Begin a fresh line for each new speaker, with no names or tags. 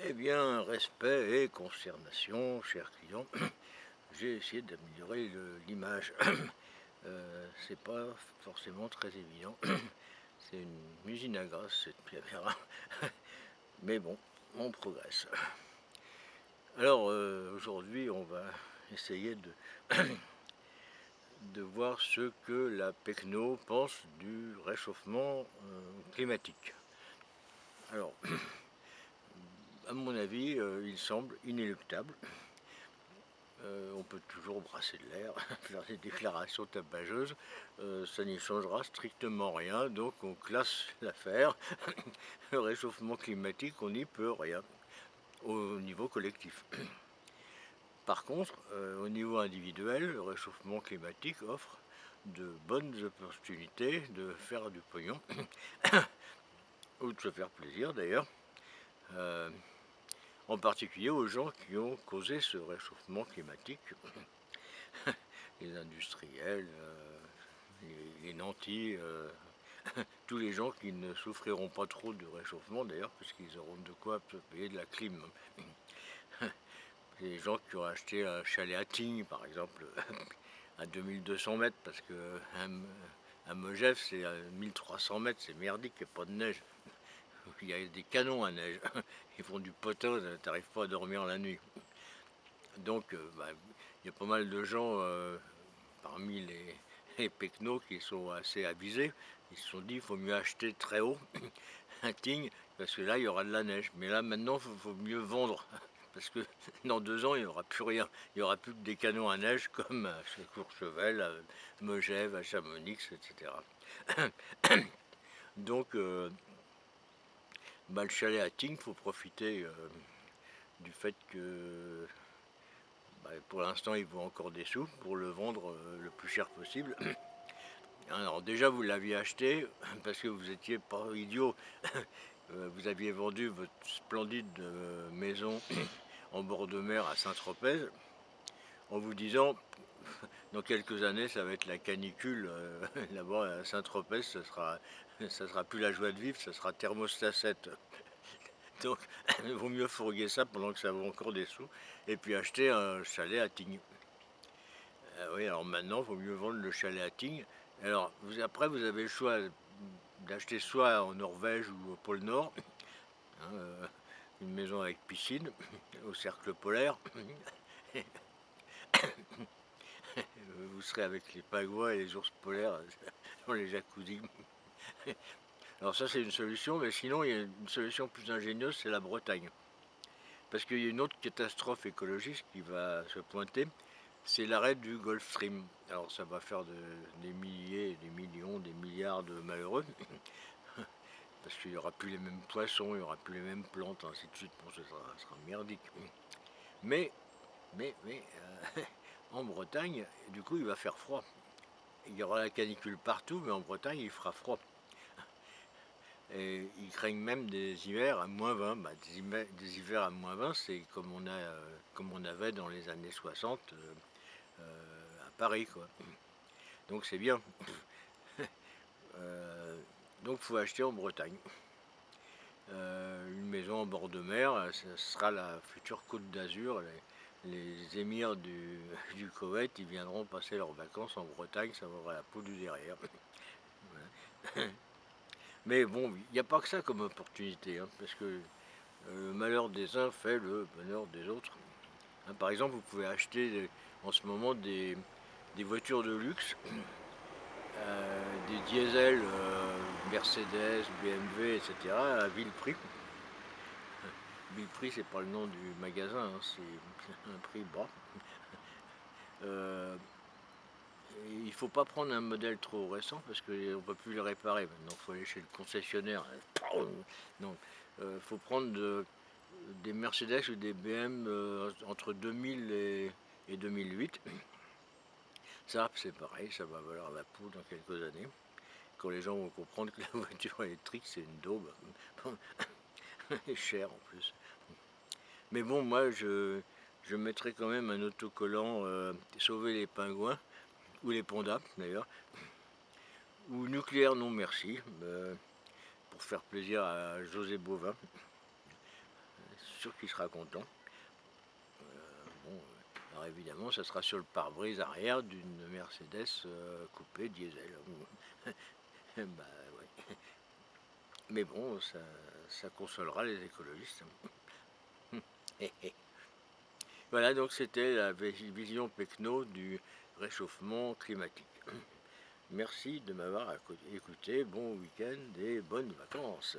Eh bien, respect et consternation, chers clients. J'ai essayé d'améliorer l'image. C'est pas forcément très évident. C'est une usine à gaz, cette caméra. Mais bon, on progresse. Alors, aujourd'hui, on va essayer de voir ce que la Pecno pense du réchauffement climatique. Alors, à mon avis, il semble inéluctable. On peut toujours brasser de l'air, faire des déclarations tapageuses, ça n'y changera strictement rien, donc on classe l'affaire. Le réchauffement climatique, on n'y peut rien au niveau collectif. Par contre, au niveau individuel, le réchauffement climatique offre de bonnes opportunités de faire du pognon, ou de se faire plaisir d'ailleurs, en particulier aux gens qui ont causé ce réchauffement climatique, les industriels, les nantis, tous les gens qui ne souffriront pas trop de réchauffement d'ailleurs, puisqu'ils auront de quoi payer de la clim. Les gens qui ont acheté un chalet à Tignes, par exemple, à 2200 mètres, parce que à Megève, c'est à 1300 mètres, c'est merdique, il n'y a pas de neige. Il y a des canons à neige. Ils font du potin, t'arrives pas à dormir la nuit. Donc, il y a pas mal de gens parmi les pecnos qui sont assez avisés. Ils se sont dit qu'il faut mieux acheter très haut un Tignes, parce que là, il y aura de la neige. Mais là, maintenant, il faut mieux vendre. Parce que dans 2 ans, il n'y aura plus rien. Il n'y aura plus que des canons à neige comme à Courchevel, à Megève, à Chamonix, etc. Donc, le chalet à Tignes, il faut profiter du fait que pour l'instant, il vaut encore des sous pour le vendre le plus cher possible. Alors déjà, vous l'aviez acheté parce que vous n'étiez pas idiot. Vous aviez vendu votre splendide maison en bord de mer à Saint-Tropez en vous disant dans quelques années ça va être la canicule là-bas à Saint-Tropez, ça sera plus la joie de vivre, ça sera thermostat 7. Donc il vaut mieux fourguer ça pendant que ça vaut encore des sous et puis acheter un chalet à Tignes. Oui, alors maintenant il vaut mieux vendre le chalet à Tignes. Alors après vous avez le choix d'acheter soit en Norvège ou au pôle Nord, hein, une maison avec piscine au cercle polaire. Vous serez avec les pingouins et les ours polaires dans les jacuzzis. Alors ça c'est une solution, mais sinon il y a une solution plus ingénieuse, c'est la Bretagne. Parce qu'il y a une autre catastrophe écologiste qui va se pointer, c'est l'arrêt du Gulf Stream. Alors ça va faire des milliers, des millions, des milliards de malheureux, parce qu'il n'y aura plus les mêmes poissons, il n'y aura plus les mêmes plantes, ainsi de suite. Bon, ça sera merdique. Mais, en Bretagne, du coup il va faire froid. Il y aura la canicule partout, mais en Bretagne il fera froid. Et ils craignent même des hivers à -20. Des hivers à -20, c'est comme on avait dans les années 60 à Paris, quoi. Donc c'est bien. Donc il faut acheter en Bretagne. Une maison en bord de mer, ce sera la future Côte d'Azur. Les émirs du Koweït, ils viendront passer leurs vacances en Bretagne, ça vaudra la peau du derrière. Voilà. Mais bon, il n'y a pas que ça comme opportunité, hein, parce que le malheur des uns fait le bonheur des autres. Hein, par exemple, vous pouvez acheter en ce moment des voitures de luxe, des diesels Mercedes, BMW, etc. à vil prix. Vil prix, c'est pas le nom du magasin, hein, c'est un prix bas. Il ne faut pas prendre un modèle trop récent parce qu'on ne peut plus le réparer. Maintenant, il faut aller chez le concessionnaire. Donc, il faut prendre des Mercedes ou des BM entre 2000 et 2008. Ça, c'est pareil, ça va valoir la peau dans quelques années. Quand les gens vont comprendre que la voiture électrique, c'est une daube. Et cher en plus. Mais bon, moi, je mettrais quand même un autocollant sauver les pingouins, ou les pandas d'ailleurs, ou nucléaire non merci, pour faire plaisir à José Bovin. sûr qu'il sera content. Bon, alors évidemment, ça sera sur le pare-brise arrière d'une Mercedes coupé diesel. Bah, ouais. Mais bon, ça consolera les écologistes. Voilà, donc c'était la vision Pecno du réchauffement climatique. Merci de m'avoir écouté, bon week-end et bonnes vacances.